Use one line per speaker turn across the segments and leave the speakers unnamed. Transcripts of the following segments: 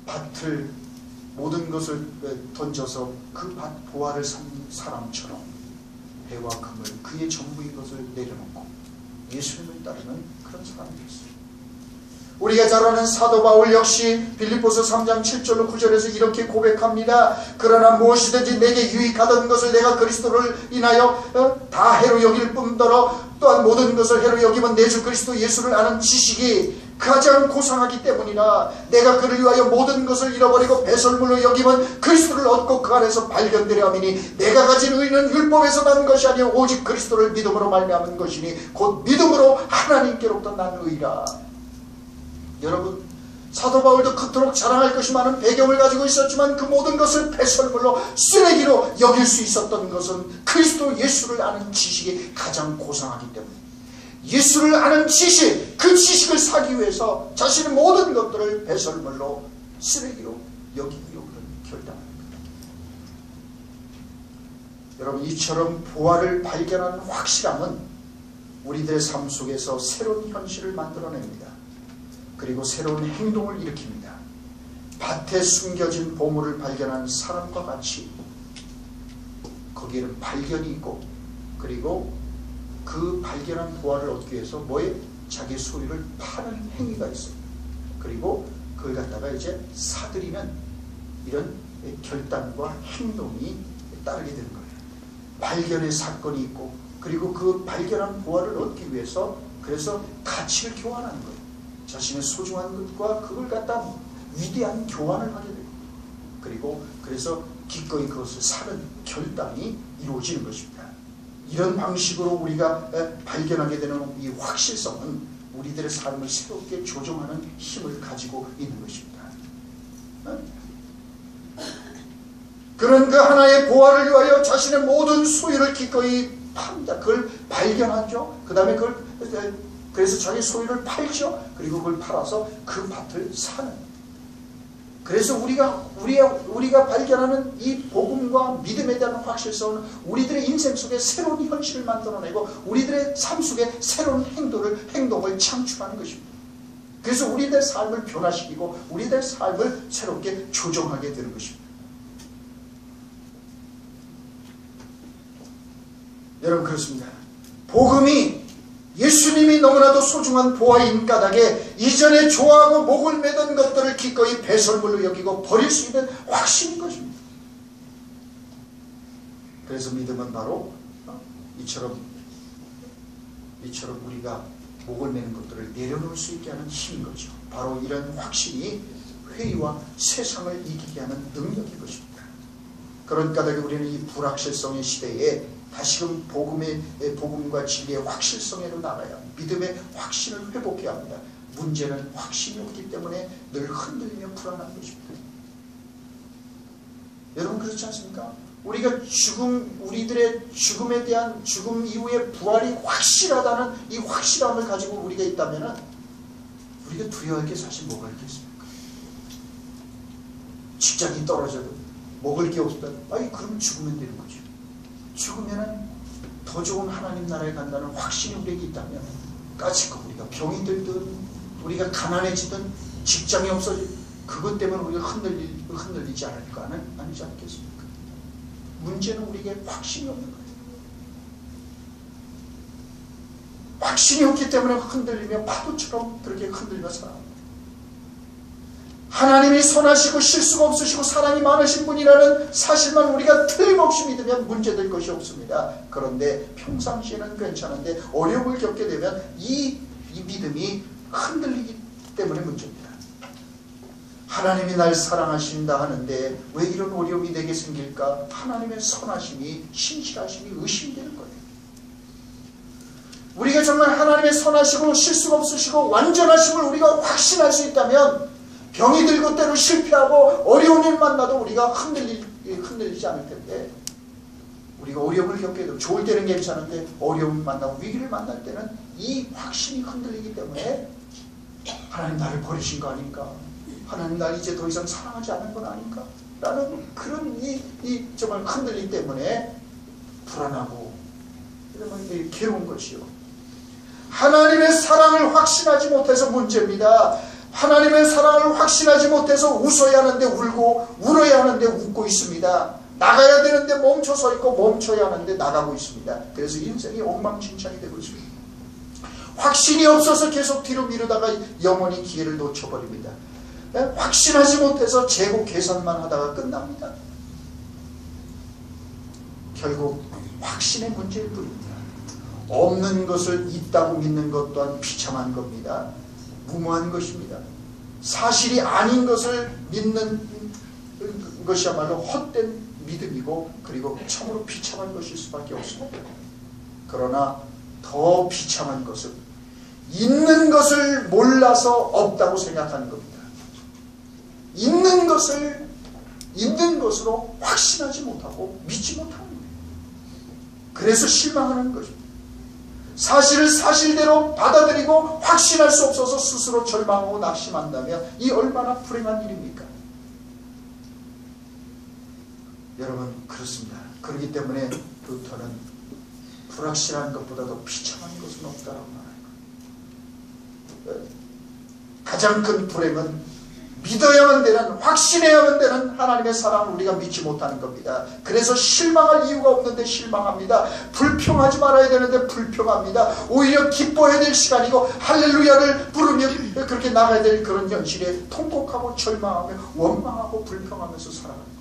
밭을 모든 것을 던져서 그 밭 보화를 산 사람처럼 배와 금을 그의 전부인 것을 내려놓고 예수님을 따르는 그런 사람이었어요. 우리가 잘 아는 사도 바울 역시 빌립보서 3장 7절로 9절에서 이렇게 고백합니다. 그러나 무엇이든지 내게 유익하던 것을 내가 그리스도를 인하여 다 해로 여길 뿐더러 또한 모든 것을 해로 여기면 내 주 그리스도 예수를 아는 지식이 가장 고상하기 때문이라. 내가 그를 위하여 모든 것을 잃어버리고 배설물로 여기면 그리스도를 얻고 그 안에서 발견되려 함이니 내가 가진 의는 율법에서 난 것이 아니요 오직 그리스도를 믿음으로 말미암은 것이니 곧 믿음으로 하나님께로부터 난 의라. 여러분, 사도 바울도 그토록 자랑할 것이 많은 배경을 가지고 있었지만 그 모든 것을 배설물로 쓰레기로 여길 수 있었던 것은 그리스도 예수를 아는 지식이 가장 고상하기 때문에 예수를 아는 지식, 그 지식을 사기 위해서 자신의 모든 것들을 배설물로 쓰레기로 여기기로 결단합니다. 여러분, 이처럼 보화를 발견하는 확실함은 우리들의 삶 속에서 새로운 현실을 만들어냅니다. 그리고 새로운 행동을 일으킵니다. 밭에 숨겨진 보물을 발견한 사람과 같이 거기에는 발견이 있고 그리고 그 발견한 보화를 얻기 위해서 뭐에? 자기의 소유를 파는 행위가 있습니다. 그리고 그걸 갖다가 이제 사들이는 이런 결단과 행동이 따르게 되는 거예요. 발견의 사건이 있고 그리고 그 발견한 보화를 얻기 위해서 그래서 가치를 교환하는 거예요. 자신의 소중한 것과 그걸 갖다 위대한 교환을 하게 돼요. 그리고 그래서 기꺼이 그것을 사는 결단이 이루어지는 것입니다. 이런 방식으로 우리가 발견하게 되는 이 확실성은 우리들의 삶을 새롭게 조정하는 힘을 가지고 있는 것입니다. 그런 그 하나의 보화를 위하여 자신의 모든 소유를 기꺼이 팝니다. 그걸 발견하죠. 그 다음에 그래서 자기 소유를 팔죠. 그리고 그걸 팔아서 그 밭을 사는. 그래서 우리가 발견하는 이 복음과 믿음에 대한 확실성은 우리들의 인생 속에 새로운 현실을 만들어내고 우리들의 삶 속에 새로운 행동을 창출하는 것입니다. 그래서 우리들의 삶을 변화시키고 우리들의 삶을 새롭게 조정하게 되는 것입니다. 여러분, 그렇습니다. 복음이 예수님이 너무나도 소중한 보화인 까닭에 이전에 좋아하고 목을 매던 것들을 기꺼이 배설물로 여기고 버릴 수 있는 확신인 것입니다. 그래서 믿음은 바로 이처럼 우리가 목을 매는 것들을 내려놓을 수 있게 하는 힘인 거죠. 바로 이런 확신이 회의와 세상을 이기게 하는 능력인 것입니다. 그런 까닭에 우리는 이 불확실성의 시대에 다시금 복음과 진리의 확실성에로 나가야 믿음의 확신을 회복해야 합니다. 문제는 확신이 없기 때문에 늘 흔들리며 불안한 것입니다. 여러분, 그렇지 않습니까? 우리들의 죽음에 대한 죽음 이후의 부활이 확실하다는 이 확실함을 가지고 우리가 있다면 우리가 두려워할 게 사실 뭐가 있겠습니까? 직장이 떨어져도 먹을 게 없다. 그럼 죽으면 되는 거죠. 죽으면 더 좋은 하나님 나라에 간다는 확신이 우리에게 있다면 까짓거 우리가 병이 들든 우리가 가난해지든 직장이 없어지든 그것 때문에 우리가 흔들리지 않을까는 아니지 않겠습니까? 문제는 우리에게 확신이 없는 거예요. 확신이 없기 때문에 흔들리며 파도처럼 그렇게 흔들며 살아갑니다. 하나님이 선하시고 실수가 없으시고 사랑이 많으신 분이라는 사실만 우리가 틀림없이 믿으면 문제될 것이 없습니다. 그런데 평상시에는 괜찮은데 어려움을 겪게 되면 이 믿음이 흔들리기 때문에 문제입니다. 하나님이 날 사랑하신다 하는데 왜 이런 어려움이 내게 생길까? 하나님의 선하심이, 신실하심이 의심되는 거예요. 우리가 정말 하나님의 선하시고 실수가 없으시고 완전하심을 우리가 확신할 수 있다면 병이 들고 때로 실패하고 어려운 일 만나도 우리가 흔들리지 않을 텐데, 우리가 어려움을 겪게 되고 좋을 때는 괜찮은데 어려움을 만나고 위기를 만날 때는 이 확신이 흔들리기 때문에 하나님 나를 버리신 거 아닌가? 하나님 날 이제 더 이상 사랑하지 않는 건 아닌가? 라는 그런 이 정말 흔들림 때문에 불안하고 괴로운 것이요. 하나님의 사랑을 확신하지 못해서 문제입니다. 하나님의 사랑을 확신하지 못해서 웃어야 하는데 울고 울어야 하는데 웃고 있습니다. 나가야 되는데 멈춰서 있고 멈춰야 하는데 나가고 있습니다. 그래서 인생이 엉망진창이 되고 있습니다. 확신이 없어서 계속 뒤로 미루다가 영원히 기회를 놓쳐버립니다. 확신하지 못해서 재고 계산만 하다가 끝납니다. 결국 확신의 문제일 뿐입니다. 없는 것을 있다고 믿는 것 또한 비참한 겁니다. 무모한 것입니다. 사실이 아닌 것을 믿는 것이야말로 헛된 믿음이고 그리고 참으로 비참한 것일 수밖에 없습니다. 그러나 더 비참한 것은 있는 것을 몰라서 없다고 생각하는 겁니다. 있는 것을 있는 것으로 확신하지 못하고 믿지 못하는 거예요. 그래서 실망하는 것입니다. 사실을 사실대로 받아들이고 확신할 수 없어서 스스로 절망하고 낙심한다면 이 얼마나 불행한 일입니까? 여러분 그렇습니다. 그렇기 때문에 루터는 불확실한 것보다도 비참한 것은 없다라고 말해요. 가장 큰 불행은 믿어야만 되는, 확신해야만 되는 하나님의 사랑을 우리가 믿지 못하는 겁니다. 그래서 실망할 이유가 없는데 실망합니다. 불평하지 말아야 되는데 불평합니다. 오히려 기뻐해야 될 시간이고 할렐루야를 부르며 그렇게 나가야 될 그런 현실에 통곡하고 절망하며 원망하고 불평하면서 살아갑니다.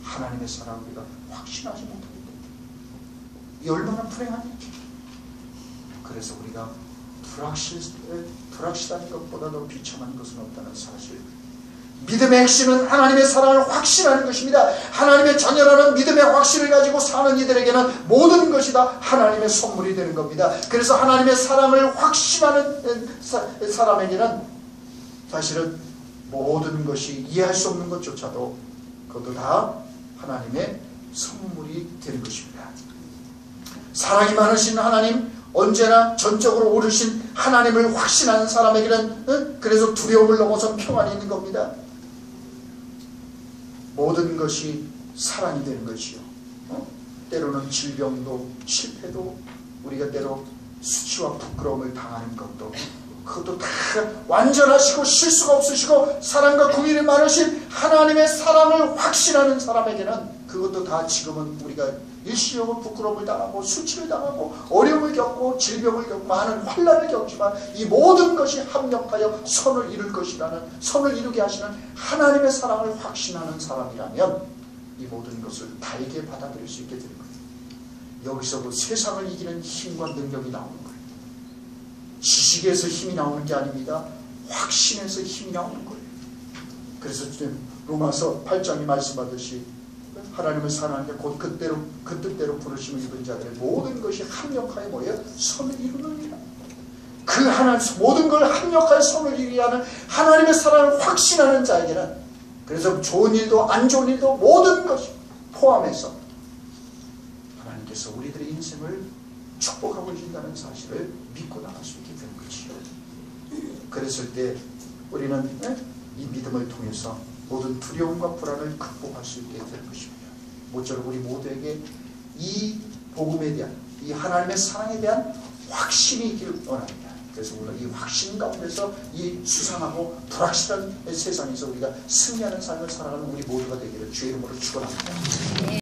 하나님의 사랑을 우리가 확신하지 못합니다. 이 얼마나 불행한 일이죠. 그래서 우리가 불확실한 것보다도 비참한 것은 없다는 사실. 믿음의 핵심은 하나님의 사랑을 확신하는 것입니다. 하나님의 자녀라는 믿음의 확신을 가지고 사는 이들에게는 모든 것이 다 하나님의 선물이 되는 겁니다. 그래서 하나님의 사랑을 확신하는 사람에게는 사실은 모든 것이 이해할 수 없는 것조차도 그것도 다 하나님의 선물이 되는 것입니다. 사랑이 많으신 하나님, 언제나 전적으로 오르신 하나님을 확신하는 사람에게는 그래서 두려움을 넘어선 평안이 있는 겁니다. 모든 것이 사랑이 되는 것이요. 때로는 질병도 실패도 우리가 때로 수치와 부끄러움을 당하는 것도 그것도 다 완전하시고 실수가 없으시고 사랑과 긍휼이 많으신 하나님의 사랑을 확신하는 사람에게는 그것도 다 지금은 우리가 일시적으로 부끄러움을 당하고 수치를 당하고 어려움을 겪고 질병을 겪고 많은 환난을 겪지만 이 모든 것이 합력하여 선을 이룰 것이라는, 선을 이루게 하시는 하나님의 사랑을 확신하는 사람이라면 이 모든 것을 달게 받아들일 수 있게 되는 거예요. 여기서 그 세상을 이기는 힘과 능력이 나오는 거예요. 지식에서 힘이 나오는 게 아닙니다. 확신에서 힘이 나오는 거예요. 그래서 지금 로마서 8장이 말씀하듯이 하나님을 사랑하는데 곧 그 뜻대로 부르심을 입은 자들의 모든 것이 합력하여 모여 선을 이루느니라. 그 하나님 모든 걸 합력하여 선을 이루게 하는 하나님의 사랑을 확신하는 자에게는 그래서 좋은 일도 안 좋은 일도 모든 것이 포함해서 하나님께서 우리들의 인생을 축복하고 계신다는 사실을 믿고 나갈 수 있게 되는 것이죠. 그랬을 때 우리는 이 믿음을 통해서 모든 두려움과 불안을 극복할 수 있게 될 것입니다. 모쪼록 우리 모두에게 이 복음에 대한, 이 하나님의 사랑에 대한 확신이 있기를 원합니다. 그래서 우리가 이 확신 가운데서 이 수상하고 불확실한 세상에서 우리가 승리하는 삶을 살아가는 우리 모두가 되기를 주의 이름으로 축원합니다.